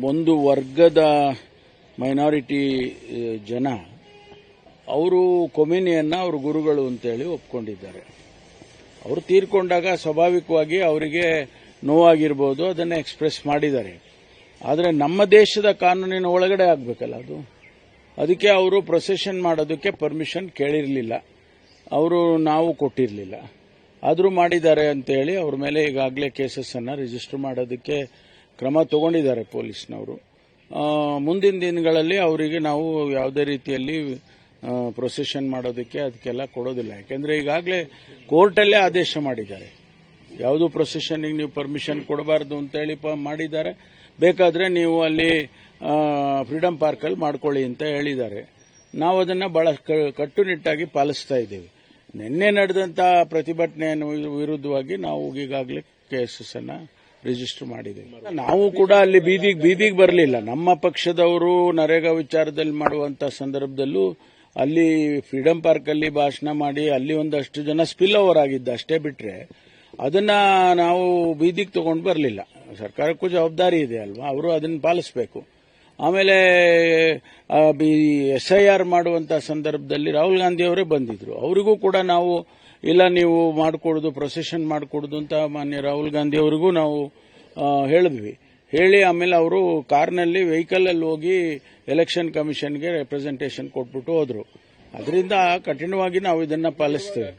ಒಂದು ವರ್ಗದ ಮೈನಾರಿಟಿ ಜನ ಅವರು ಕೊಮಿನಿಯನ್ನ ಅವರು ಗುರುಗಳು ಅಂತೇಳಿ ಒಪ್ಕೊಂಡಿದ್ದಾರೆ. ಅವರು ತೀರ್ಕೊಂಡಾಗ ಸ್ವಾಭಾವಿಕವಾಗಿ ಅವರಿಗೆ ನೋವಾಗಿರ್ಬೋದು, ಅದನ್ನು ಎಕ್ಸ್ಪ್ರೆಸ್ ಮಾಡಿದ್ದಾರೆ. ಆದರೆ ನಮ್ಮ ದೇಶದ ಕಾನೂನಿನ ಒಳಗಡೆ ಆಗಬೇಕಲ್ಲ ಅದು. ಅದಕ್ಕೆ ಅವರು ಪ್ರೊಸೆಷನ್ ಮಾಡೋದಕ್ಕೆ ಪರ್ಮಿಷನ್ ಕೇಳಿರಲಿಲ್ಲ, ಅವರು ನಾವು ಕೊಟ್ಟಿರಲಿಲ್ಲ. ಆದರೂ ಮಾಡಿದ್ದಾರೆ ಅಂತೇಳಿ ಅವ್ರ ಮೇಲೆ ಈಗಾಗಲೇ ಕೇಸಸ್ಸನ್ನು ರಿಜಿಸ್ಟರ್ ಮಾಡೋದಕ್ಕೆ ಕ್ರಮ ತಗೊಂಡಿದ್ದಾರೆ ಪೊಲೀಸ್ನವರು. ಮುಂದಿನ ದಿನಗಳಲ್ಲಿ ಅವರಿಗೆ ನಾವು ಯಾವುದೇ ರೀತಿಯಲ್ಲಿ ಪ್ರೊಸೆಷನ್ ಮಾಡೋದಕ್ಕೆ ಅದಕ್ಕೆಲ್ಲ ಕೊಡೋದಿಲ್ಲ. ಯಾಕೆಂದರೆ ಈಗಾಗಲೇ ಕೋರ್ಟಲ್ಲೇ ಆದೇಶ ಮಾಡಿದ್ದಾರೆ, ಯಾವುದೂ ಪ್ರೊಸೆಷನ್ಗೆ ನೀವು ಪರ್ಮಿಷನ್ ಕೊಡಬಾರ್ದು ಅಂತೇಳಿ ಮಾಡಿದ್ದಾರೆ. ಬೇಕಾದರೆ ನೀವು ಅಲ್ಲಿ ಫ್ರೀಡಂ ಪಾರ್ಕಲ್ಲಿ ಮಾಡ್ಕೊಳ್ಳಿ ಅಂತ ಹೇಳಿದ್ದಾರೆ. ನಾವು ಅದನ್ನು ಬಹಳ ಕಟ್ಟುನಿಟ್ಟಾಗಿ ಪಾಲಿಸ್ತಾ ಇದ್ದೇವೆ. ನಿನ್ನೆ ನಡೆದಂಥ ಪ್ರತಿಭಟನೆಯನ್ನು ವಿರುದ್ಧವಾಗಿ ನಾವು ಈಗಾಗಲೇ ಕೇಸಸ್ಸನ್ನು ರಿಜಿಸ್ಟರ್ ಮಾಡಿದ್ದೇವೆ. ನಾವು ಕೂಡ ಅಲ್ಲಿ ಬೀದಿಗೆ ಬರಲಿಲ್ಲ. ನಮ್ಮ ಪಕ್ಷದವರು ನರೇಗಾ ವಿಚಾರದಲ್ಲಿ ಮಾಡುವಂಥ ಸಂದರ್ಭದಲ್ಲೂ ಅಲ್ಲಿ ಫ್ರೀಡಂ ಪಾರ್ಕಲ್ಲಿ ಭಾಷಣ ಮಾಡಿ ಅಲ್ಲಿ ಒಂದಷ್ಟು ಜನ ಸ್ಪಿಲ್ ಓವರ್ ಆಗಿದ್ದ, ಅಷ್ಟೇ ಬಿಟ್ಟರೆ ಅದನ್ನ ನಾವು ಬೀದಿಗೆ ತಗೊಂಡು ಬರಲಿಲ್ಲ. ಸರ್ಕಾರಕ್ಕೂ ಜವಾಬ್ದಾರಿ ಇದೆ ಅಲ್ವಾ, ಅವರು ಅದನ್ನು ಪಾಲಿಸಬೇಕು. ಆಮೇಲೆ SIR ಮಾಡುವಂಥ ಸಂದರ್ಭದಲ್ಲಿ ರಾಹುಲ್ ಗಾಂಧಿ ಅವರೇ ಬಂದಿದ್ರು. ಅವರಿಗೂ ಕೂಡ ನಾವು ಇಲ್ಲ ನೀವು ಮಾಡಿಕೊಡೋದು, ಪ್ರೊಸೆಷನ್ ಮಾಡಿಕೊಡೋದು ಅಂತ ಮಾನ್ಯ ರಾಹುಲ್ ಗಾಂಧಿ ಅವರಿಗೂ ನಾವು ಹೇಳಿದ್ವಿ. ಹೇಳಿ ಆಮೇಲೆ ಅವರು ಕಾರ್ನಲ್ಲಿ ವೆಹಿಕಲಲ್ಲಿ ಹೋಗಿ ಎಲೆಕ್ಷನ್ ಕಮಿಷನ್ಗೆ ರೆಪ್ರೆಸೆಂಟೇಷನ್ ಕೊಟ್ಬಿಟ್ಟು ಹೋದ್ರು. ಅದರಿಂದ ಕಠಿಣವಾಗಿ ನಾವು ಇದನ್ನು ಪಾಲಿಸ್ತೇವೆ.